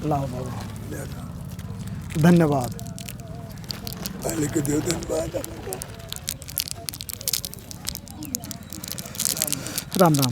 लाओ बाबा, धन्यवाद। राम राम।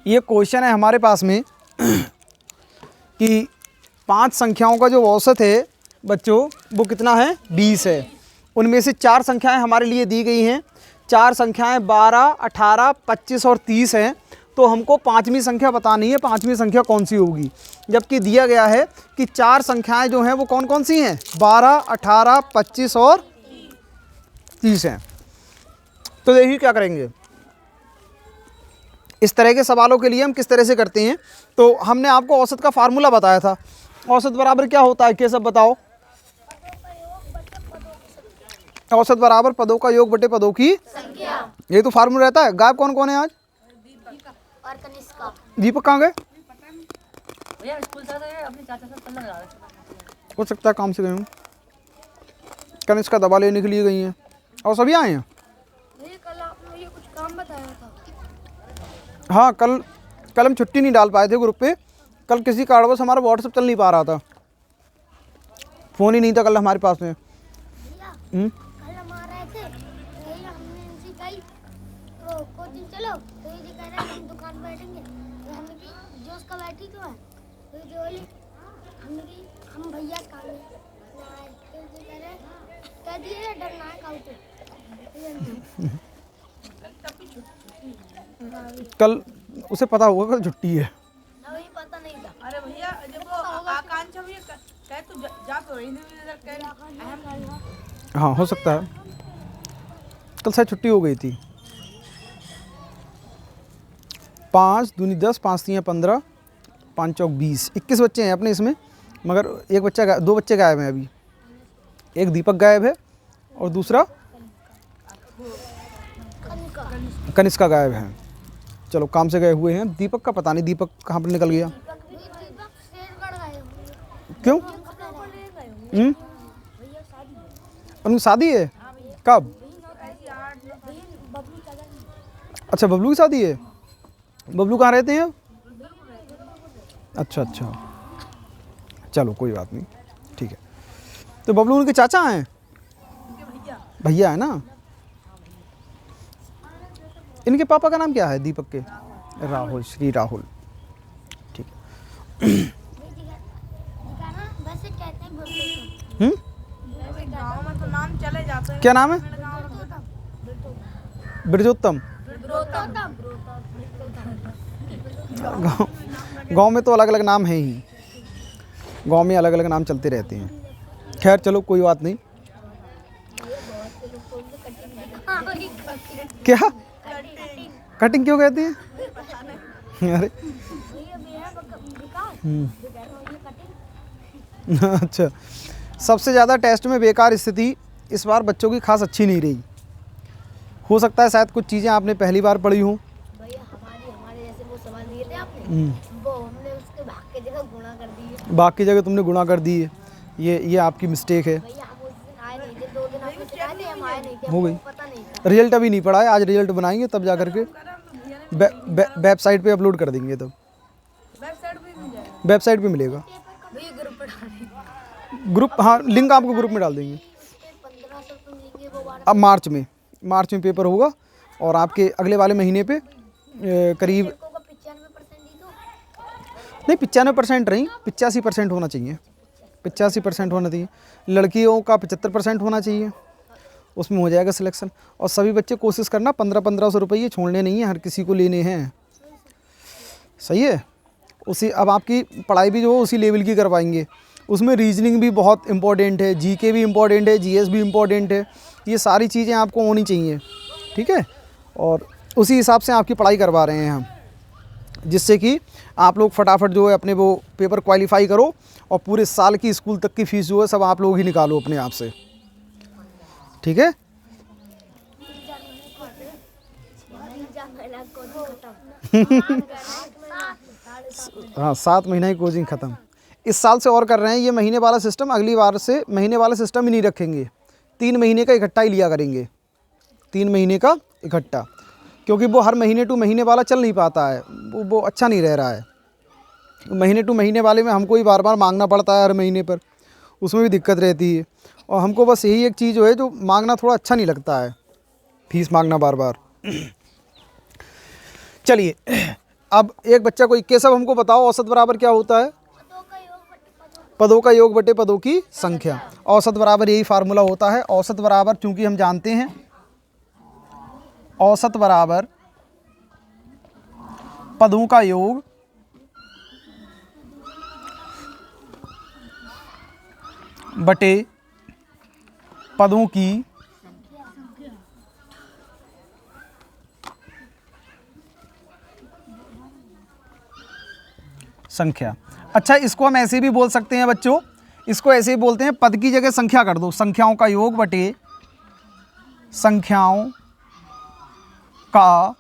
ये क्वेश्चन है हमारे पास में कि 5 संख्याओं का जो औसत है बच्चों वो कितना है, 20 है। उनमें से 4 संख्याएं हमारे लिए दी गई हैं। 4 संख्याएं 12, 18, 25 और 30 हैं। तो हमको 5वीं संख्या बतानी है, 5वीं संख्या कौन सी होगी। जबकि दिया गया है कि 4 संख्याएं जो हैं वो कौन कौन सी हैं, 12, 18, 25 और 30 हैं। तो देखिए क्या करेंगे, इस तरह के सवालों के लिए हम किस तरह से करते हैं। तो हमने आपको औसत का फार्मूला बताया था। औसत बराबर क्या होता है, क्या सब बताओ। औसत बराबर पदों का योग बटे पदों की संख्या, ये तो फार्मूला रहता है। गायब कौन कौन है आज? और कनिष्का। दीपक कहाँ गए? भैया स्कूल से अपने चाचा से पल्ला लगा रहे। हो सकता है काम से गए हूँ। कनिष्का दवा लेने के लिए गई हैं और सभी आए हैं। कल आपने मुझे कुछ काम बताया था। हाँ, कल हम छुट्टी नहीं डाल पाए थे ग्रुप पे। कल किसी कारणवश हमारा व्हाट्सएप चल नहीं पा रहा था, फ़ोन ही नहीं था कल हमारे पास में। कल हम आ रहे थे, हमने इनसे कही तो कोचिंग चलो, तो ये कह रहे हम दुकान पे बैठेंगे। तो हमने की जो उसका बैठी तो है, तो जो बोली हमने की हम भैया काम है तो ये कह रहे कह दिए डरना है काउ तो। कल उसे पता होगा कल छुट्टी है। नहीं पता नहीं था। अरे भैया जब वो आकांक्षा भैया कह तू जा तो रही नहीं। हाँ, हो सकता है कल शायद छुट्टी हो गई थी। 5 दूनी 10, 5 3 15, 5 चौक 20, 21 बच्चे हैं अपने इसमें। मगर एक बच्चा 2 बच्चे गायब हैं अभी। एक दीपक गायब है और दूसरा कनिष्का गायब है। चलो काम से गए हुए हैं। दीपक का पता नहीं, दीपक कहाँ पर निकल गया। क्यों? उनकी शादी है? कब? अच्छा, बबलू की शादी है। बबलू कहाँ रहते हैं अब? अच्छा, चलो कोई बात नहीं, ठीक है। तो बबलू उनके चाचा हैं, भैया है ना। इनके पापा का नाम क्या है दीपक के? राहुल, श्री राहुल, ठीक है। गाँव में तो नाम चले जाते हैं। क्या नाम है? ब्रजोत्तम। गांव में तो अलग अलग नाम हैं ही, गांव में अलग अलग नाम चलते रहते हैं। खैर चलो कोई बात नहीं। क्या कटिंग क्यों कहते हैं? अरे अच्छा, सबसे ज़्यादा टेस्ट में बेकार स्थिति इस बार बच्चों की खास अच्छी नहीं रही। हो सकता है शायद कुछ चीज़ें आपने पहली बार पढ़ी हों। भैया हमारे जैसे वो सवाल दिए थे आपने, वो हमने उसके भाग के जगह गुणा कर दिए। बाकी जगह तुमने गुणा कर दी है, ये आपकी मिस्टेक है। भैया हम उस दिन आए नहीं थे, 2 दिन आपने सिखाए थे, हम आए नहीं थे, हो गई। हमको पता नहीं था। रिजल्ट अभी नहीं पड़ा है, आज रिजल्ट बनाएंगे तब जा करके वेबसाइट पे अपलोड कर देंगे। तब वेबसाइट पे मिल जाएगा। वेबसाइट पे मिलेगा। भैया ग्रुप पे डालेंगे। ग्रुप, हाँ लिंक आपको ग्रुप में डाल देंगे। 1500 रुपये मिलेंगे वो बार। अब मार्च में पेपर होगा और आपके अगले वाले महीने पे करीब को 95% ही तो। नहीं 95% नहीं, 85% होना चाहिए। 85% होना चाहिए। लड़कियों का 75% होना चाहिए, उसमें हो जाएगा सिलेक्शन। और सभी बच्चे कोशिश करना 1500 रुपये छोड़ने नहीं है, हर किसी को लेने हैं। सही है। उसी अब आपकी पढ़ाई भी जो हो उसी लेवल की करवाएंगे। उसमें रीजनिंग भी बहुत इंपॉर्टेंट है, जीके भी इम्पॉर्टेंट है, जीएस भी इम्पॉर्टेंट है। ये सारी चीज़ें आपको होनी चाहिए, ठीक है। और उसी हिसाब से आपकी पढ़ाई करवा रहे हैं हम, जिससे कि आप लोग फटाफट जो है अपने वो पेपर क्वालिफाई करो और पूरे साल की स्कूल तक की फ़ीस जो है सब आप लोग ही निकालो अपने आप से, ठीक है। हाँ 7 महीना की कोचिंग ख़त्म। इस साल से और कर रहे हैं ये महीने वाला सिस्टम, अगली बार से महीने वाला सिस्टम ही नहीं रखेंगे, 3 महीने का इकट्ठा ही लिया करेंगे। 3 महीने का इकट्ठा, क्योंकि वो हर महीने टू महीने वाला चल नहीं पाता है, वो अच्छा नहीं रह रहा है। महीने टू महीने वाले में हमको ही बार बार मांगना पड़ता है हर महीने पर, उसमें भी दिक्कत रहती है। और हमको बस यही एक चीज़ जो है जो मांगना थोड़ा अच्छा नहीं लगता है, फीस मांगना बार बार। चलिए अब एक बच्चा को 21 अब हमको बताओ औसत बराबर क्या होता है? पदों का योग बटे पदों की संख्या। औसत बराबर यही फार्मूला होता है। औसत बराबर, चूंकि हम जानते हैं औसत बराबर पदों का योग बटे पदों की संख्या। अच्छा, इसको हम ऐसे भी बोल सकते हैं बच्चों, इसको ऐसे ही बोलते हैं, पद की जगह संख्या कर दो, संख्याओं का योग बटे संख्याओं का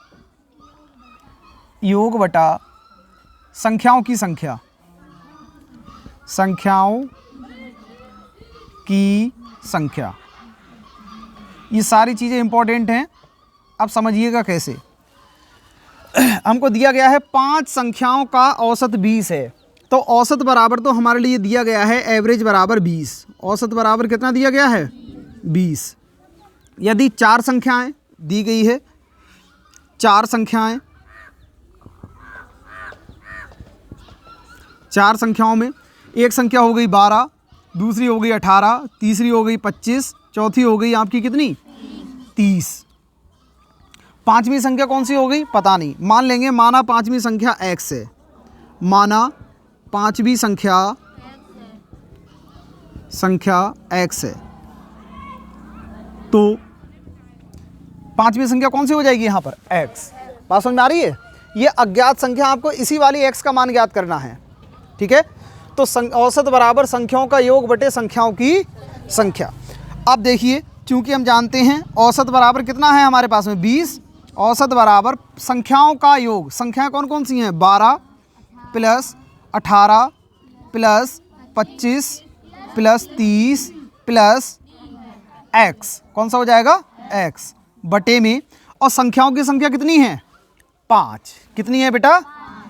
योग बटा संख्याओं की संख्या। संख्याओं की संख्या। ये सारी चीज़ें इंपॉर्टेंट हैं। अब समझिएगा कैसे। हमको दिया गया है 5 संख्याओं का औसत 20 है, तो औसत बराबर तो हमारे लिए दिया गया है एवरेज बराबर 20। औसत बराबर कितना दिया गया है? 20। यदि 4 संख्याएं दी गई है, 4 संख्याएं, 4 संख्याओं में एक संख्या हो गई 12, दूसरी हो गई 18, तीसरी हो गई 25, चौथी हो गई आपकी कितनी? 30। पांचवी संख्या कौन सी हो गई? पता नहीं। मान लेंगे, माना पांचवी संख्या x है, माना पांचवी संख्या x है, तो पांचवी संख्या कौन सी हो जाएगी यहाँ पर? x। बात समझ में आ रही है? ये अज्ञात संख्या, आपको इसी वाली x का मान ज्ञात करना है, ठीक है। तो औसत बराबर संख्याओं का योग बटे संख्याओं की संख्या। अब देखिए, चूंकि हम जानते हैं औसत बराबर कितना है हमारे पास में? 20। औसत बराबर संख्याओं का योग, संख्याएं कौन कौन सी हैं? 12 plus 18 plus 25 plus 30 plus x। कौन सा हो जाएगा? x बटे में, और संख्याओं की संख्या कितनी है? 5। कितनी है बेटा?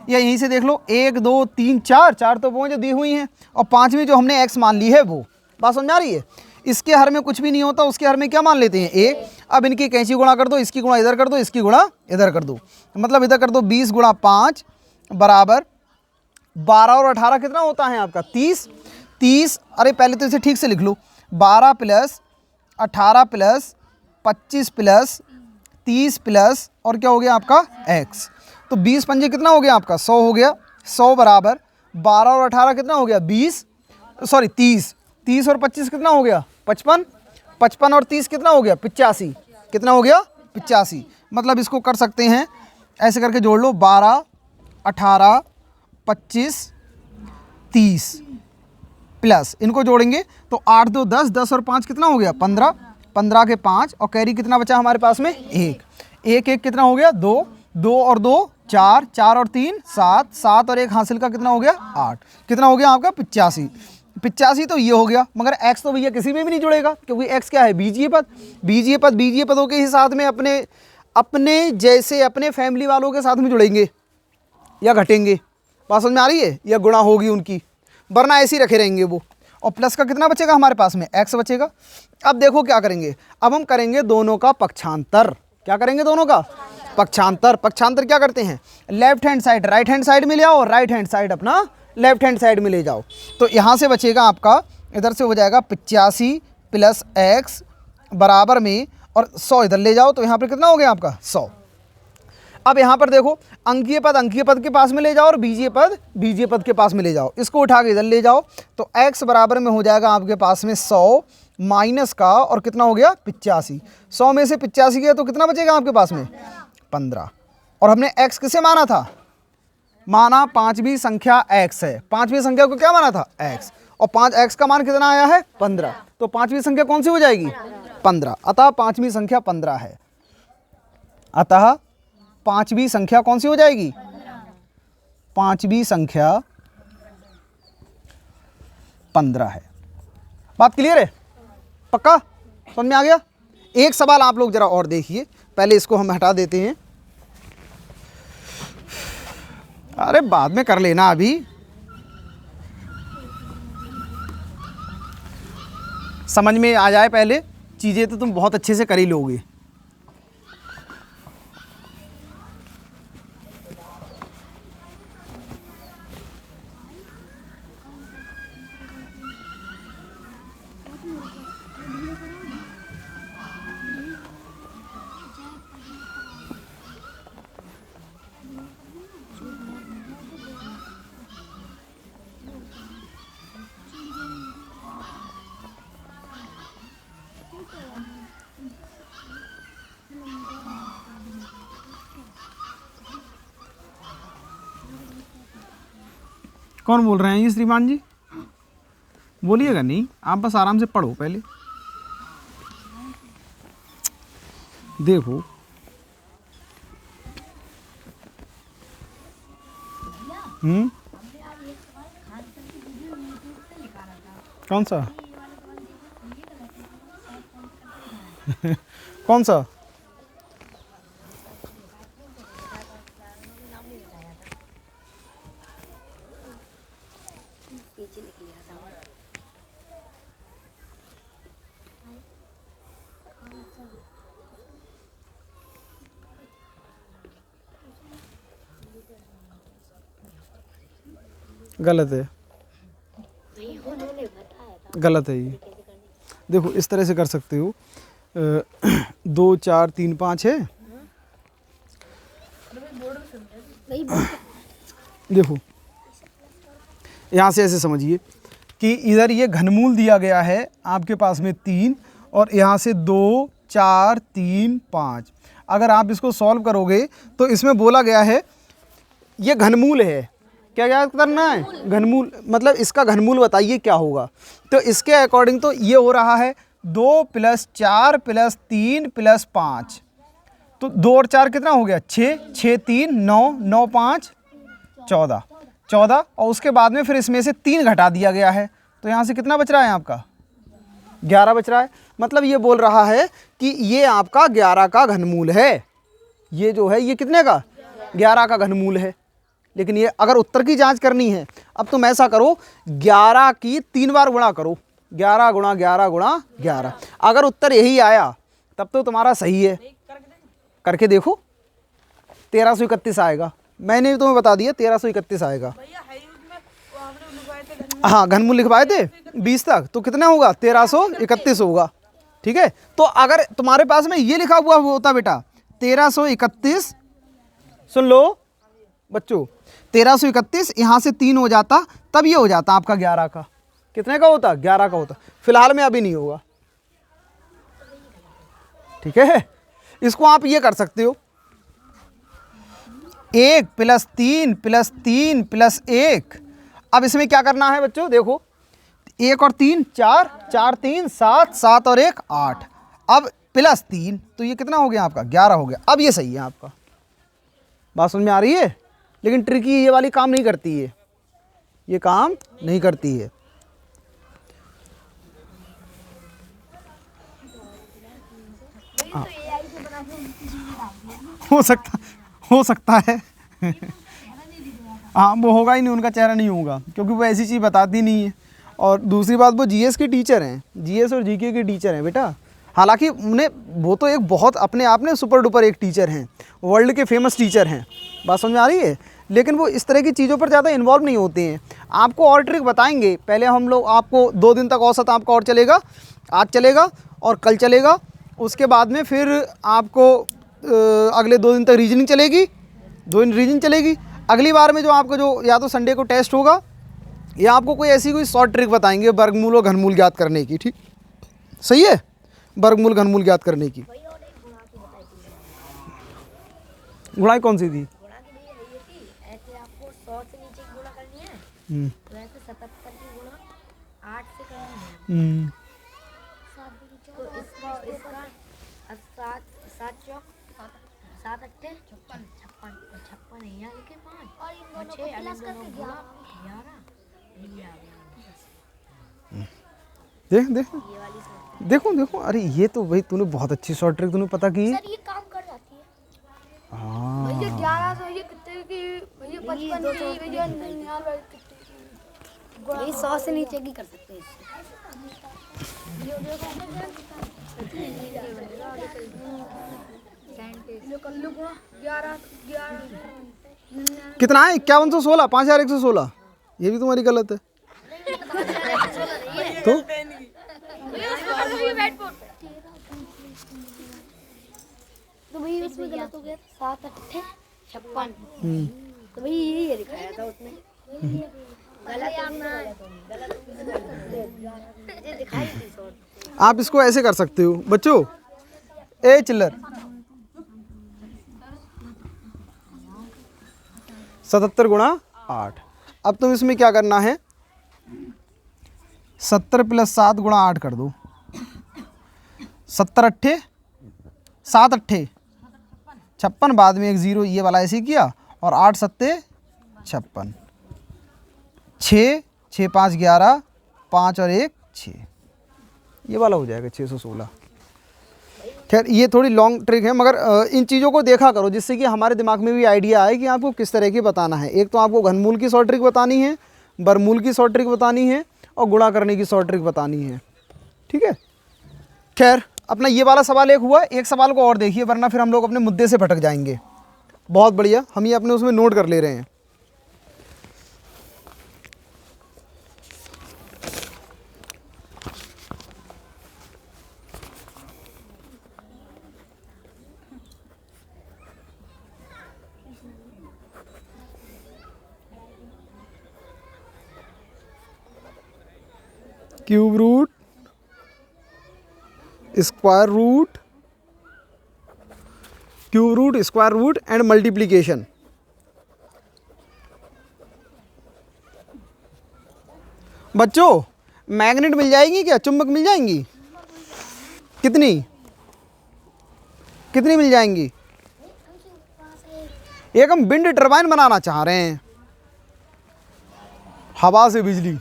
या यहीं से देख लो, 1 2 3 4, 4 तो वो जो दी हुई हैं, और पांचवी जो हमने x मान ली है वो। बात समझ आ रही है? इसके हर में कुछ भी नहीं होता, उसके हर में क्या मान लेते हैं? 1। अब इनकी कैंची गुणा कर दो, इसकी गुणा इधर कर दो, इसकी गुणा इधर कर दो, मतलब इधर कर दो 20 गुणा 5 बराबर 12 और 18 कितना होता है आपका? 30। 30, अरे पहले तो इसे ठीक से लिख लो, 12 प्लस 18 प्लस 25 प्लस 30 प्लस, और क्या हो गया आपका? x। तो 20 पंजे कितना हो गया आपका? 100 हो गया। 100 बराबर 12 और 18 कितना हो गया 20, सॉरी 30, 30 और 25 कितना हो गया 55, 55 और 30 कितना हो गया 85, कितना हो गया 85। मतलब इसको कर सकते हैं ऐसे करके जोड़ लो 12, 18, 25, 30 प्लस इनको जोड़ेंगे तो 8 2 10, 10 और 5 कितना हो गया 15, 15 के 5 और कैरी कितना बचा हमारे पास में 1, 1 1 कितना हो गया 2, 2 और 2 4, 4 और 3 7, 7 और 1 हासिल का कितना हो गया 8, कितना हो गया आपका 85, 85 तो ये हो गया। मगर x तो भैया किसी में भी नहीं जुड़ेगा क्योंकि x क्या है बीजीय पद, बीजीय पद बीजीय पदों के ही साथ में अपने जैसे अपने फैमिली वालों के साथ में जुड़ेंगे या घटेंगे, बात समझ में आ रही है, या गुणा होगी उनकी, वरना ऐसे ही रखे रहेंगे वो। और प्लस का कितना बचेगा हमारे पास में x बचेगा। अब देखो क्या करेंगे, अब हम करेंगे दोनों का पक्षांतर। क्या करेंगे दोनों का पक्षांतर। पक्षांतर क्या करते हैं, left hand side right hand side में ले आओ, राइट हैंड साइड अपना लेफ्ट हैंड साइड में ले जाओ। तो यहाँ से बचेगा आपका, इधर से हो जाएगा 85 प्लस x बराबर में, और 100 इधर ले जाओ तो यहाँ पर कितना हो गया आपका 100। अब यहाँ पर देखो अंकीय पद के पास में ले जाओ और बीजीय पद के पास में ले जाओ, इसको उठा के इधर ले जाओ तो x बराबर में हो जाएगा आपके पास में 100 माइनस का और कितना हो गया 85। 100 में से 85 गया तो कितना बचेगा आपके पास में 15। और हमने x किसे माना था, माना पांचवी संख्या x है, पांचवी संख्या को क्या माना था x, और 5x का मान कितना आया है 15, तो पांचवी संख्या कौन सी हो जाएगी 15। अतः पांचवी संख्या 15 है, अतः पांचवी संख्या कौन सी हो जाएगी, पांचवी संख्या 15 है। बात क्लियर है, पक्का समझ में आ गया। एक सवाल आप लोग जरा और देखिए, पहले इसको हम हटा देते हैं, अरे बाद में कर लेना, अभी समझ में आ जाए पहले चीज़ें तो तुम बहुत अच्छे से कर ही लोगे। कौन बोल रहे हैं ये श्रीमान जी, बोलिएगा नहीं, आप बस आराम से पढ़ो पहले। देखो कौन सा कौन सा गलत है, गलत है ये। देखो इस तरह से कर सकते हो, 2 4 3 5 है, देखो यहाँ से ऐसे समझिए कि इधर ये घनमूल दिया गया है आपके पास में 3, और यहाँ से 2 4 3 5। अगर आप इसको सॉल्व करोगे तो इसमें बोला गया है ये घनमूल है, क्या याद करना है घनमूल, मतलब इसका घनमूल बताइए क्या होगा। तो इसके अकॉर्डिंग तो ये हो रहा है 2 + 4 + 3 + 5, तो 2 और 4 कितना हो गया 6, 6 3 9, 9 5 14, 14, और उसके बाद में फिर इसमें से 3 घटा दिया गया है, तो यहाँ से कितना बच रहा है आपका 11 बच रहा है। मतलब ये बोल रहा है कि ये आपका 11 का घनमूल है, ये जो है ये कितने का 11 का घनमूल है। लेकिन ये अगर उत्तर की जांच करनी है, अब तुम ऐसा करो 11 की 3 बार गुणा करो, 11 × 11 × 11, अगर उत्तर यही आया तब तो तुम्हारा सही है। करके देखो 1331 आएगा, मैंने तुम्हें बता दिया 1331 आएगा। हाँ घनमूल लिखवाए थे 20 तक, तो कितना होगा 1331 होगा। ठीक है, तो अगर तुम्हारे पास में ये लिखा हुआ होता बेटा 1331, सुन लो बच्चों, 1331, यहाँ से 3 हो जाता, तब ये हो जाता आपका 11 का। कितने का होता? 11 का होता। फिलहाल में अभी नहीं होगा, ठीक है। इसको आप ये कर सकते हो, 1 + 3 + 3 + 1। अब इसमें क्या करना है बच्चों, देखो 1 और 3 4, 4 3 7, 7 और 1 8। अब +3 तो ये कितना हो गया आपका? 11 हो गया। अब ये सही है आपका। बात समझ में आ रही है? लेकिन ट्रिकी ये वाली काम नहीं करती है, ये काम नहीं करती है। हो सकता है हाँ, वो होगा ही नहीं, उनका चेहरा नहीं होगा, क्योंकि वो ऐसी चीज़ बताती नहीं है। और दूसरी बात, वो जीएस के टीचर हैं, जीएस और जीके के टीचर हैं बेटा। हालांकि उन्हें, वो तो एक बहुत अपने आप में सुपर डुपर एक टीचर हैं, वर्ल्ड के फेमस टीचर हैं। बात समझ में आ रही है? लेकिन वो इस तरह की चीज़ों पर ज़्यादा इन्वॉल्व नहीं होते हैं। आपको और ट्रिक बताएंगे। पहले हम लोग आपको 2 दिन तक औसत आपका और चलेगा, आज चलेगा और कल चलेगा। उसके बाद में फिर आपको अगले 2 दिन तक रीजनिंग चलेगी, 2 दिन रीजनिंग चलेगी। अगली बार में जो आपको जो या तो संडे को टेस्ट होगा, या आपको कोई ऐसी कोई शॉर्ट ट्रिक बताएंगे वर्गमूल और घनमूल ज्ञात करने की। ठीक, सही है, वर्गमूल घनमूल ज्ञात करने की। गुणाई कौन सी थी? ऐसे आपको 100 से नीचे की गुणा करनी है, वैसे 77 की गुणा 8 से करनी है। तो इसका 7 8 56 नहीं है, लेकिन 5 और इन दोनों को प्लस करके 11 ये आ गया। देखो अरे ये तो भाई तूने बहुत अच्छी शॉर्ट ट्रिक तूने पता की। सर ये काम कर जाती है। हाँ भैया 11 तो ये कितने की, भैया 55 की, भैया 99 की, ये 100 से नीचे की कर सकते हैं। कितना है? 5116, 5116। ये भी तुम्हारी गलत है तो। तो भाई इसमें गलत हो गया, 7 8 56। तो भाई यही दिखाया था उसने, गलत दिखाई थी शॉर्ट। आप इसको ऐसे कर सकते हो बच्चों, ए चिल्लर 77 गुणा 8। अब तुम इसमें क्या करना है, 70 + 7 गुणा 8 कर दो। 70 8 7 8 56, बाद में एक 0 ये वाला ऐसे किया, और 8 7 56, 6 6 5 11, 5 और 1 6, ये वाला हो जाएगा 616। खैर ये थोड़ी लॉन्ग ट्रिक है, मगर इन चीज़ों को देखा करो, जिससे कि हमारे दिमाग में भी आइडिया आए कि आपको किस तरह की बताना है। एक तो आपको घनमूल की शॉर्ट ट्रिक बतानी है, बरमूल की शॉर्ट ट्रिक बतानी है, और गुणा करने की शॉर्ट ट्रिक बतानी है। ठीक है, खैर अपना ये वाला सवाल एक हुआ। एक सवाल को और देखिए, वरना फिर हम लोग अपने मुद्दे से भटक जाएंगे। बहुत बढ़िया, हम ये अपने उसमें नोट कर ले रहे हैं। Cube root, square root, cube root, square root and multiplication. बच्चों मैग्नेट मिल जाएगी क्या? चुंबक मिल जाएंगी? कितनी कितनी मिल जाएंगी? एक हम विंड टरबाइन बनाना चाह रहे हैं, हवा से बिजली।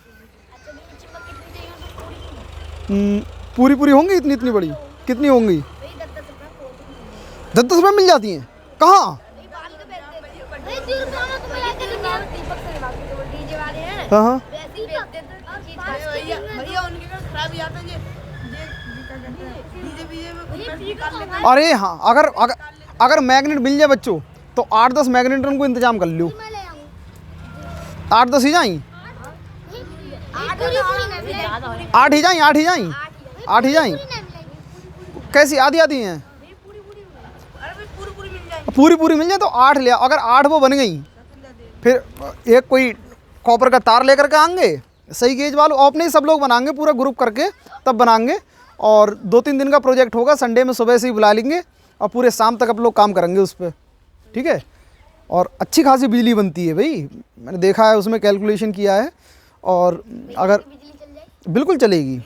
पूरी पूरी होंगी? इतनी बड़ी कितनी होंगी? 10 रुपये मिल जाती हैं। कहाँ? हाँ हाँ, अरे हाँ, अगर मैग्नेट मिल जाए बच्चों, तो 8-10 मैग्नेटन को इंतजाम कर लो। 8-10 ही जाएं, 8 ही जाएं, 8 ही जाएं। कैसी आधी आधी हैं? पूरी मिल जाए तो 8 ले आओ। अगर 8 वो बन गई, फिर एक कोई कॉपर का तार लेकर के आएंगे, सही गेज वालों, और अपने ही सब लोग बनाएंगे पूरा ग्रुप करके, तब बनाएंगे। और 2-3 दिन का प्रोजेक्ट होगा, संडे में सुबह से ही बुला लेंगे और पूरे शाम तक आप लोग काम करेंगे उस पर, ठीक है। और अच्छी खासी बिजली बनती है भाई, मैंने देखा है, उसमें कैलकुलेशन किया है। और अगर बिजली चल जाए बिल्कुल चलेगी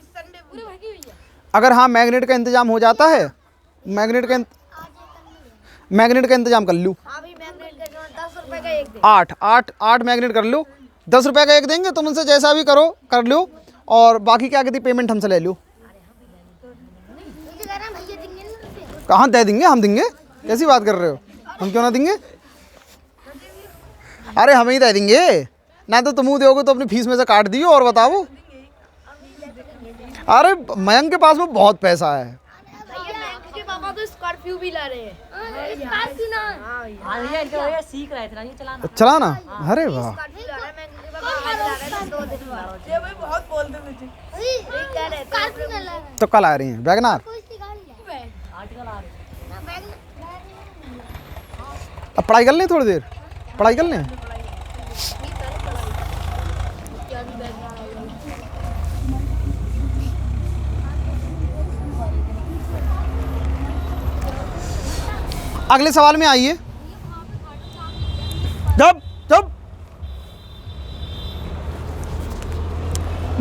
अगर हाँ मैग्नेट का इंतज़ाम हो जाता है, मैग्नेट का इंतज़ाम कर लूँ। हाँ भाई मैग्नेट का 10 रुपए का एक दे 8 मैग्नेट कर लो, 10 रुपये का एक देंगे, तुम उनसे जैसा भी करो कर लो, और बाकी क्या कहती पेमेंट हमसे ले लो। मुझे कह रहा भैया देंगे ना रुपए। कहाँ दे देंगे, हम देंगे, कैसी बात कर रहे हो, हम क्यों ना देंगे। अरे हम ही दे देंगे ना, तो तुम दोगे तो अपनी फीस में से काट दियो और बताओ। अरे मयंक के पास में बहुत पैसा है। के पापा तो स्कॉर्पियो भी ला रहे हैं। स्कॉर्पियो ना भैया जो है सीख रहे थे ना ये चलाना। चलाना, अरे वाह, स्कॉर्पियो ला रहा है, मैं पापा आज ला रहा है 2 दिन बाद। ये भाई बहुत बोलते मुझे। कह रहे थे स्कॉर्पियो ना ला रहा है। तो कल आ रही हैं वैगनार। कोई सी गाड़ी है आर्टिकल आ रहे ना बैग अब पढ़ाई कर लें, थोड़ी देर पढ़ाई कर लें। अगले सवाल में आइए। जब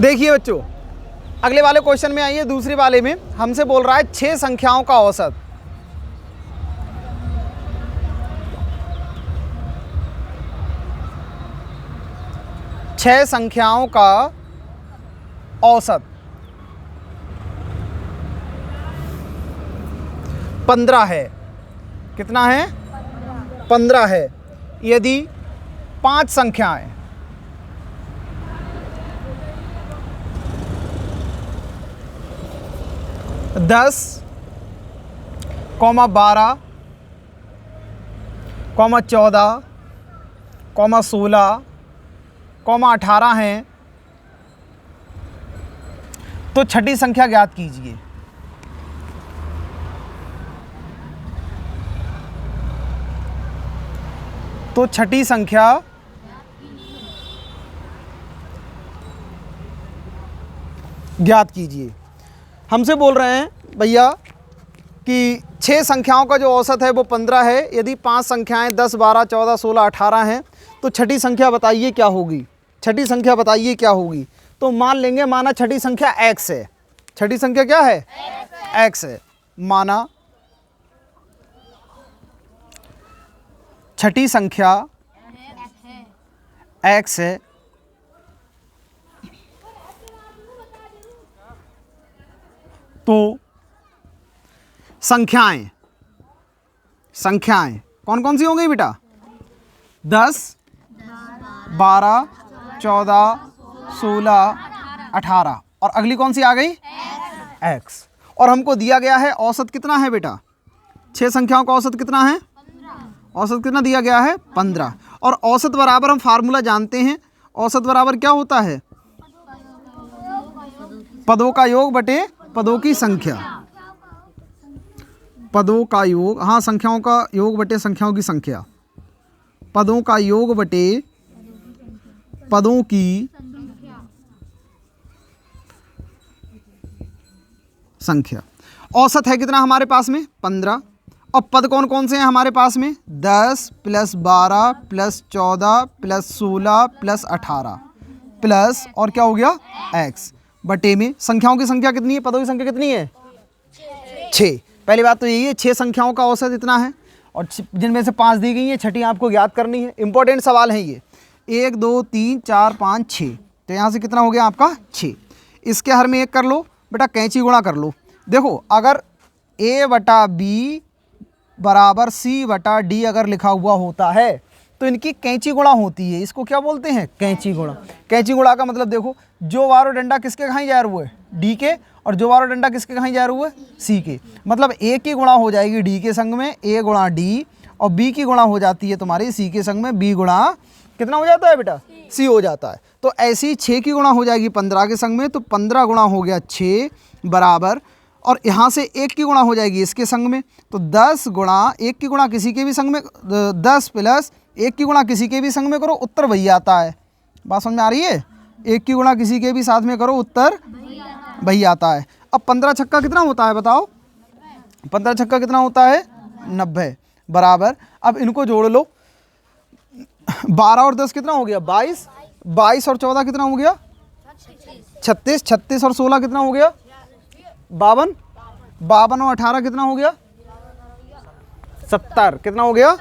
देखिए बच्चों, अगले वाले क्वेश्चन में आइए। दूसरे वाले में हमसे बोल रहा है 6 संख्याओं का औसत। छह संख्याओं का औसत 15 है। कितना है? 15 है। यदि 5 संख्याएं 10, 12, 14, 16, 18 हैं, तो छठी संख्या ज्ञात कीजिए। तो छठी संख्या ज्ञात कीजिए। हमसे बोल रहे हैं भैया कि 6 संख्याओं का जो औसत है वो 15 है। यदि 5 संख्याएं 10, 12, 14, 16, 18 हैं, तो छठी संख्या बताइए क्या होगी। छठी संख्या बताइए क्या होगी। तो मान लेंगे, माना छठी संख्या x है। छठी संख्या क्या है? x है। माना छठी संख्या x है, तो संख्याएं कौन कौन सी होंगी बेटा? 10, 12, 14, 16, 18, और अगली कौन सी आ गई? x। और हमको दिया गया है औसत कितना है बेटा? 6 संख्याओं का औसत कितना है? औसत कितना दिया गया है? 15। और औसत बराबर हम फार्मूला जानते हैं। औसत बराबर क्या होता है? पदों का योग बटे पदों की संख्या। पदों का योग, हाँ, संख्याओं का योग बटे संख्याओं की संख्या। पदों का योग बटे पदों की संख्या। औसत है कितना हमारे पास में? 15। और पद कौन कौन से हैं हमारे पास में? 10 + 12 + 14 + 16 + 18 प्लस, और क्या हो गया? x बटे में संख्याओं की संख्या कितनी है? पदों की संख्या कितनी है? 6। पहली बात तो यही है, 6 संख्याओं का औसत इतना है, और जिनमें से 5 दी गई है, छठी आपको ज्ञात करनी है। इंपॉर्टेंट सवाल है ये। 1, 2, 3, 4, 5, 6। तो यहाँ से कितना हो गया आपका? 6। इसके हर में 1 कर लो बेटा, कैंची गुणा कर लो। देखो, अगर a/b = c/d अगर लिखा हुआ होता है तो इनकी कैंची गुणा होती है। इसको क्या बोलते हैं? कैंची गुणा। कैंची गुणा का मतलब देखो, जो वारो डंडा किसके कहाँ जा रहा है? डी के, और जो वारो डंडा किसके कहाँ जा रहा है? सी के। मतलब ए की गुणा हो जाएगी डी के संग में, a गुणा डी, और बी की गुणा हो जाती है तुम्हारी सी के संग में, b गुणा कितना हो जाता है बेटा? सी हो जाता है। तो ऐसी 6 की गुणा हो जाएगी 15 के संग में, तो 15 गुणा हो गया 6 बराबर, और यहाँ से 1 की गुणा हो जाएगी इसके संग में, तो 10 गुणा 1 की गुणा किसी के भी संग में, 10 + एक की गुणा किसी के भी संग में करो, उत्तर वही आता है। बात समझ में आ रही है? एक की गुणा किसी के भी साथ में करो, उत्तर वही आता है। अब 15 छक्का कितना होता है बताओ? 15 छक्का कितना होता है? 90 बराबर। अब इनको जोड़ लो, 12 और 10 कितना हो गया? 22। 22 और 14 कितना हो गया? 36। 36 और 16 कितना हो गया? 52। 52 और 18 कितना हो गया? 70। कितना हो गया?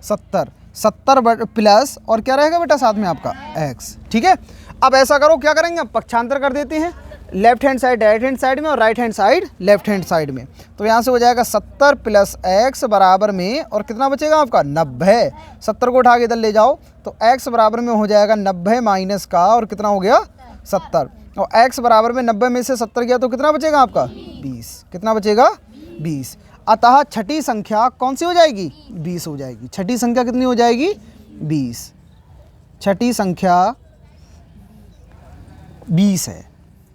70। 70 प्लस और क्या रहेगा बेटा साथ में आपका? x। ठीक है, अब ऐसा करो, क्या करेंगे? अब पक्षांतर कर देते हैं, left hand side right hand side में और right hand side left hand side में। तो यहाँ से हो जाएगा 70 प्लस x बराबर में, और कितना बचेगा आपका? 90। 70 को उठा के इधर ले जाओ तो x बराबर में हो जाएगा 90 माइनस का, और कितना हो गया? 70। और x बराबर में 90 में से 70 गया तो कितना बचेगा आपका? 20। कितना बचेगा? 20। अतः छठी संख्या कौन सी हो जाएगी? 20 हो जाएगी। छठी संख्या कितनी हो जाएगी? 20। छठी संख्या 20 है।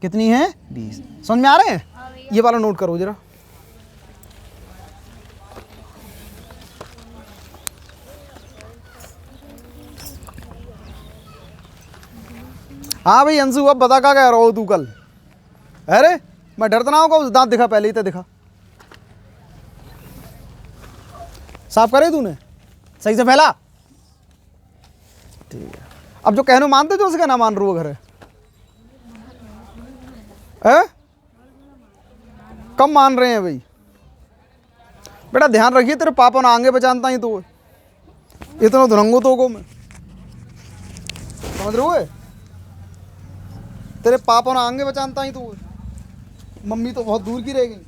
कितनी है? 20। समझ में आ रहे हैं? ये वाला नोट करो जरा। हाँ भाई अंशु, अब बता क्या कह रहा हो तू कल? अरे मैं डरता ना होगा, उस दांत दिखा, पहले ही तो दिखा। साफ करे तूने सही से फैला? ठीक है। अब जो कहने मानते जो उसका ना मान रू घर है, कम मान रहे हैं भाई। बेटा ध्यान रखिए, तेरे पापा ना आगे बचानता ही तो इतना धुरंगो तो को मैं समझ रहे हो? तेरे पापा ना आगे बचानता ही तो मम्मी तो बहुत दूर की रह गई।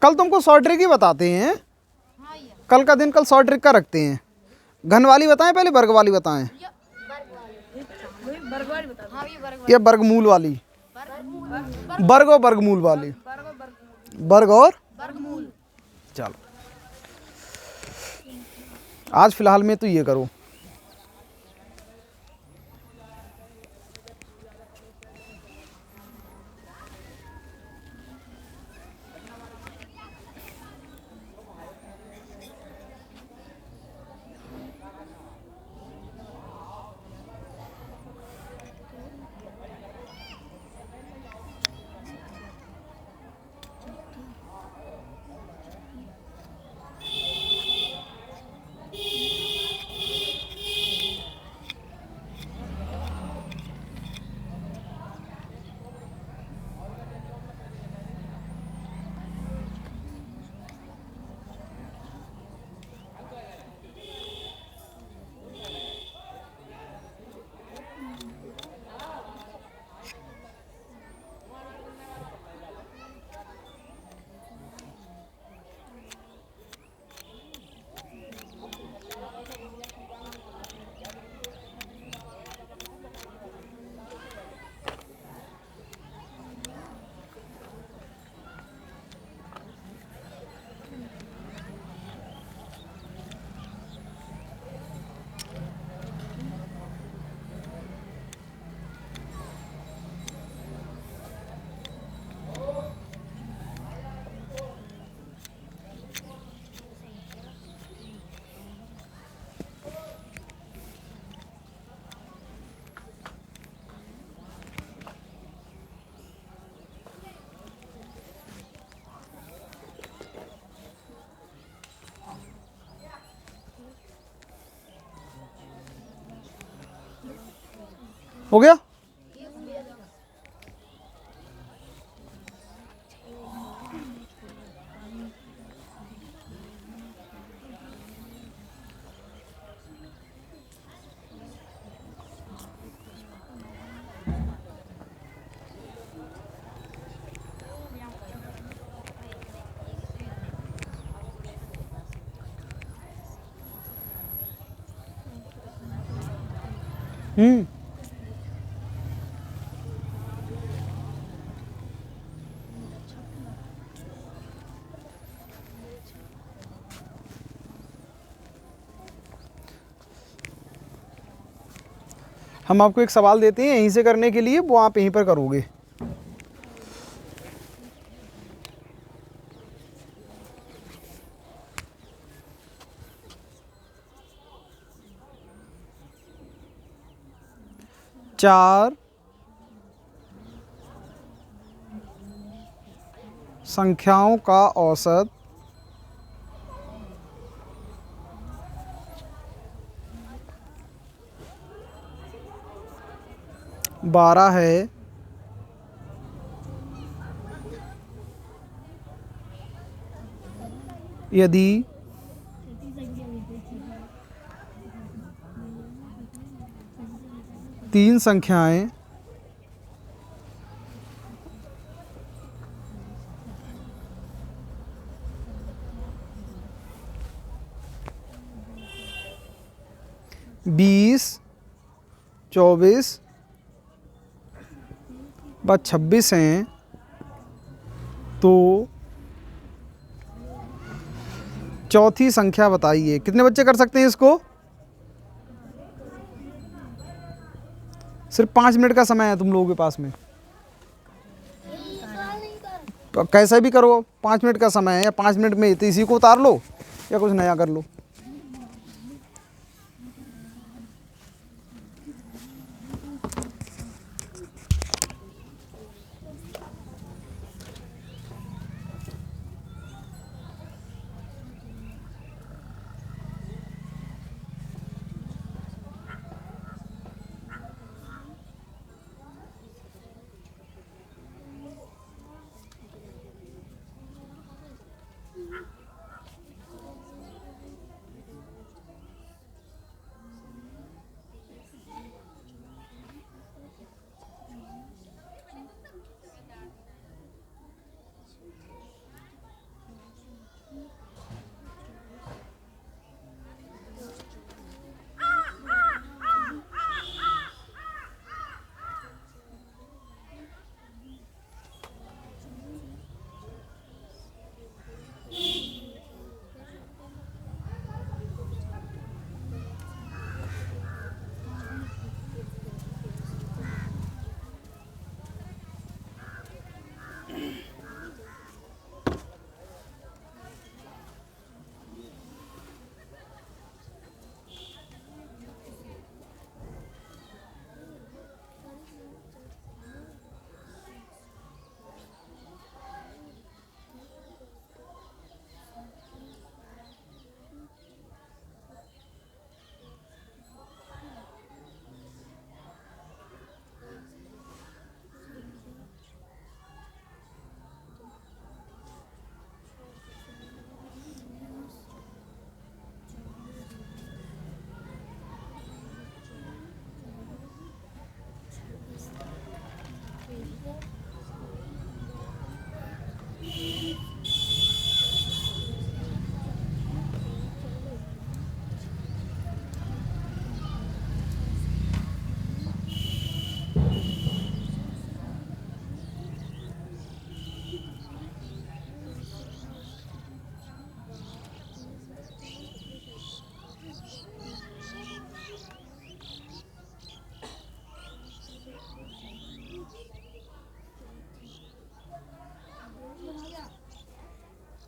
कल तुमको शॉर्ट ट्रिक ही बताते हैं। कल का दिन कल शॉर्ट ट्रिक का रखते हैं। घन वाली बताएं पहले, वर्ग वाली बताएं? ये वर्गमूल वाली, वर्ग और वर्गमूल वाली, वर्ग और चलो आज फिलहाल में तो ये करो। हो गया। हम आपको एक सवाल देते हैं यहीं से करने के लिए, वो आप यहीं पर करोगे। चार संख्याओं का औसत 12 है, यदि तीन संख्याएं बीस, 24 व 26 हैं तो चौथी संख्या बताइए। कितने बच्चे कर सकते हैं इसको? सिर्फ 5 मिनट का समय है तुम लोगों के पास में, तो कैसे भी करो, 5 मिनट का समय है, या 5 मिनट में तो इसी को उतार लो या कुछ नया कर लो।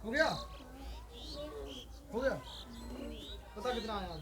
हो गया, हो गया। पता कितना आया आज?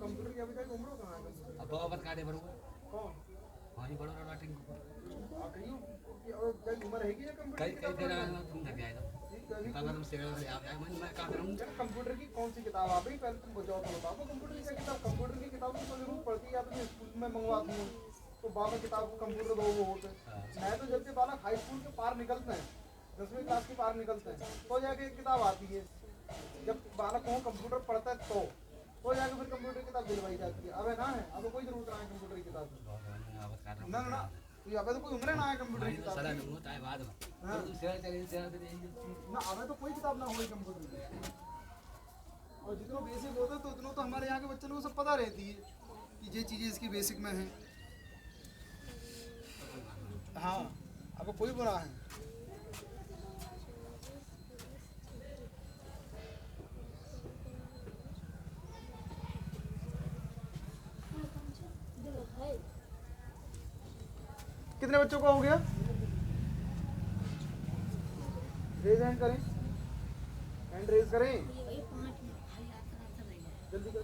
कंप्यूटर की अभी तक उम्र कहाँ है? अब बराबर काटे बरोबर कौन? हाँ ये बड़ा राटिंग कहीं जब उम्र रहेगी ना कंप्यूटर कई की कई किताब तेरा पढ़ने तुम लग गया तो की? अभी अगर तुम सेकंड से आप मैं काम करूंगा यार कंप्यूटर की कौन सी किताब आ गई? पहले तुम बचाओ तो बताओ कंप्यूटर की क्या किताब? कंप्यूटर की किताब तो जरूर पढ़ती है, अपने स्कूल में मंगवाती हूँ तो बाबा किताब को कंप्यूटर दो वो होते हैं। मैं तो जब से बालक हाई स्कूल के पार निकलते हैं, 10वीं क्लास के पार निकलते हैं तो जाके एक किताब आती है। जब बालक को कंप्यूटर पढ़ता है तो जाके फिर कंप्यूटर की किताब दिलवाई जाती है। अब ना है, अब कोई जरूरत ना है कंप्यूटर की किताब की। ना ना ये अबे तो कोई उम्र ना है कंप्यूटर की किताब सलाह की। दूंगा ताए बाद में हाँ। तू शेयर चले शेयर दे ना अबे तो कोई किताब ना होगी कंप्यूटर की। और जितना बेसिक होता है तो उतना तो हमारे यहाँ के बच्चों को सब पता रहती है कि ये चीज़ें इसकी बेसिक में हैं। हाँ अब कोई बुरा है। कितने बच्चों का हो गया? रेज हैंड करें, हैंड रेज करें, जल्दी कर।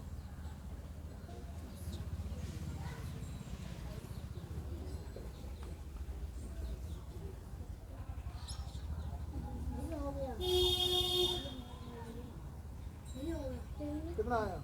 कितना आया?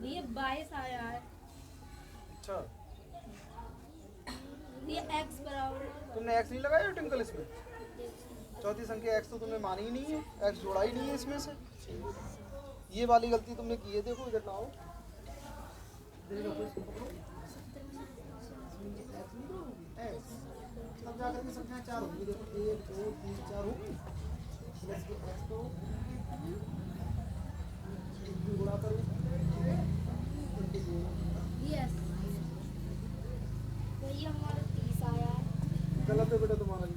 ये 22 आया है। अच्छा ये x बराबर तुमने एक्स नहीं लगाया टिंकल इसमें? चौथी संख्या एक्स तो तुमने मानी ही नहीं है, एक्स जोड़ा ही नहीं है इसमें से। ये वाली गलती तुमने की है। देखो इधर लाओ, एक्स तब जाकर के संख्या 4 होगी। देखो 1 2 3 4 होगी प्लस के एक्स को गुणा करो। यस भैया हमारा 30 आया है। गलत है बेटा तुम्हारा, ये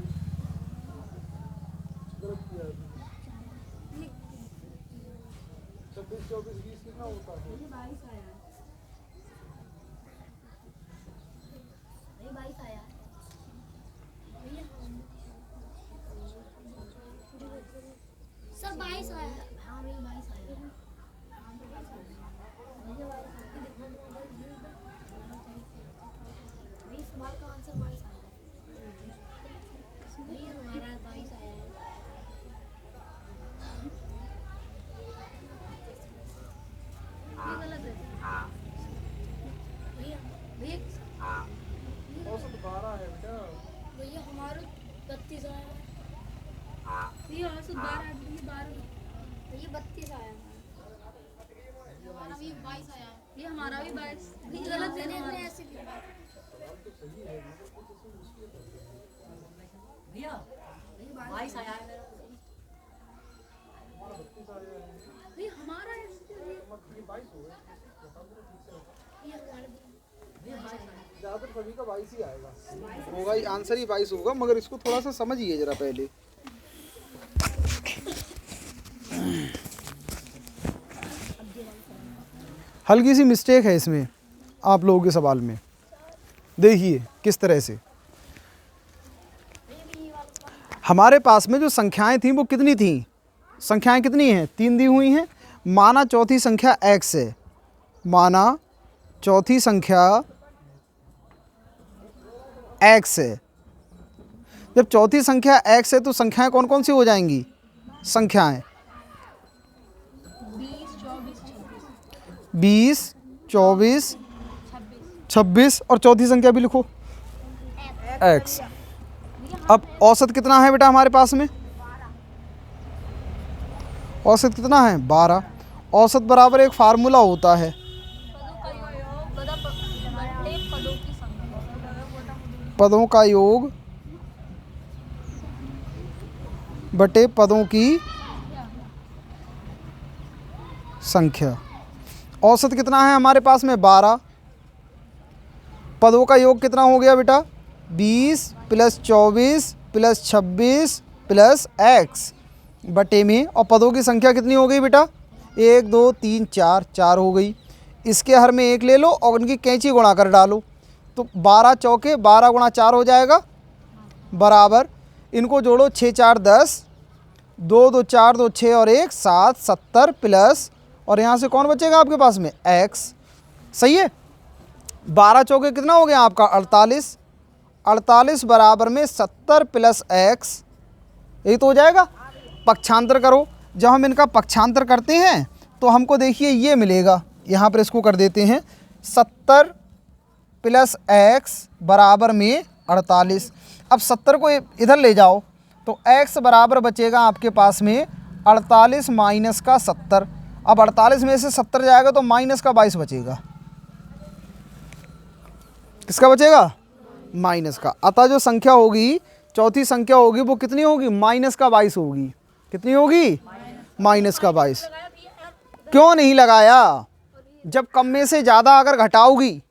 गलत किया है। 26 24 20 कितना होता है? ये 22 आया है। ये 22 आया है भैया। सब 22 आया है। हाँ भैया 22 आया है। भैया इस सवाल का आंसर 22 आया है। भैया हमारा 22 आया है। ये गलत है भैया। भैया औसत 12 है बेटा। भैया हमारा 32 आया है। ये औसत 12 है। ये 12 भैया 32 आया है। हमारा भी 22 आया है। ये हमारा भी 22 ये गलत है ना हमारा। ऐसे क्यों? भैया 22 आया है मेरा। ये हमारा है इसके लिए। ये हमारा ज़्यादातर सभी का 22 ही आएगा, होगा ही आंसर ही 22 होगा। मगर इसको थोड़ा सा समझिए जरा पहले। हल्की सी मिस्टेक है इसमें आप लोगों के सवाल में। देखिए किस तरह से हमारे पास में जो संख्याएं थी वो कितनी थी? संख्याएं कितनी हैं? 3 दी हुई हैं। माना चौथी संख्या x है, माना चौथी संख्या x है। जब चौथी संख्या x है तो संख्याएं कौन कौन सी हो जाएंगी? संख्याएं 20 24 26 और चौथी संख्या भी लिखो x। अब औसत कितना है बेटा हमारे पास में? औसत कितना है? 12। औसत बराबर एक फार्मूला होता है, पदों का योग बटे पदों की संख्या। औसत कितना है हमारे पास में? 12। पदों का योग कितना हो गया बेटा? 20 + 24 + 26 + x बटे में, और पदों की संख्या कितनी हो गई बेटा? 1 2 3 4, 4 हो गई। इसके हर में 1 ले लो और उनकी कैंची गुणा कर डालो, तो 12 चौके 12 × 4 हो जाएगा, बराबर इनको जोड़ो, 6 4 10, 2 2 4 2 6 और 1 7, 70 प्लस, और यहाँ से कौन बचेगा आपके पास में? x। सही है। 12 चौके कितना हो गया आपका? 48। 48 बराबर में 70 + x, यही तो हो जाएगा। पक्षांतर करो। जब हम इनका पक्षांतर करते हैं तो हमको देखिए ये मिलेगा, यहाँ पर इसको कर देते हैं, 70 + x बराबर में 48। अब 70 को इधर ले जाओ तो x बराबर बचेगा आपके पास में 48 माइनस का 70। अब 48 में से 70 जाएगा तो माइनस का 22 बचेगा। किसका बचेगा? माइनस का। अतः जो संख्या होगी, चौथी संख्या होगी, वो कितनी होगी? माइनस का 22 होगी। कितनी होगी? माइनस का 22। क्यों नहीं लगाया? जब कम में से ज़्यादा अगर घटाओगी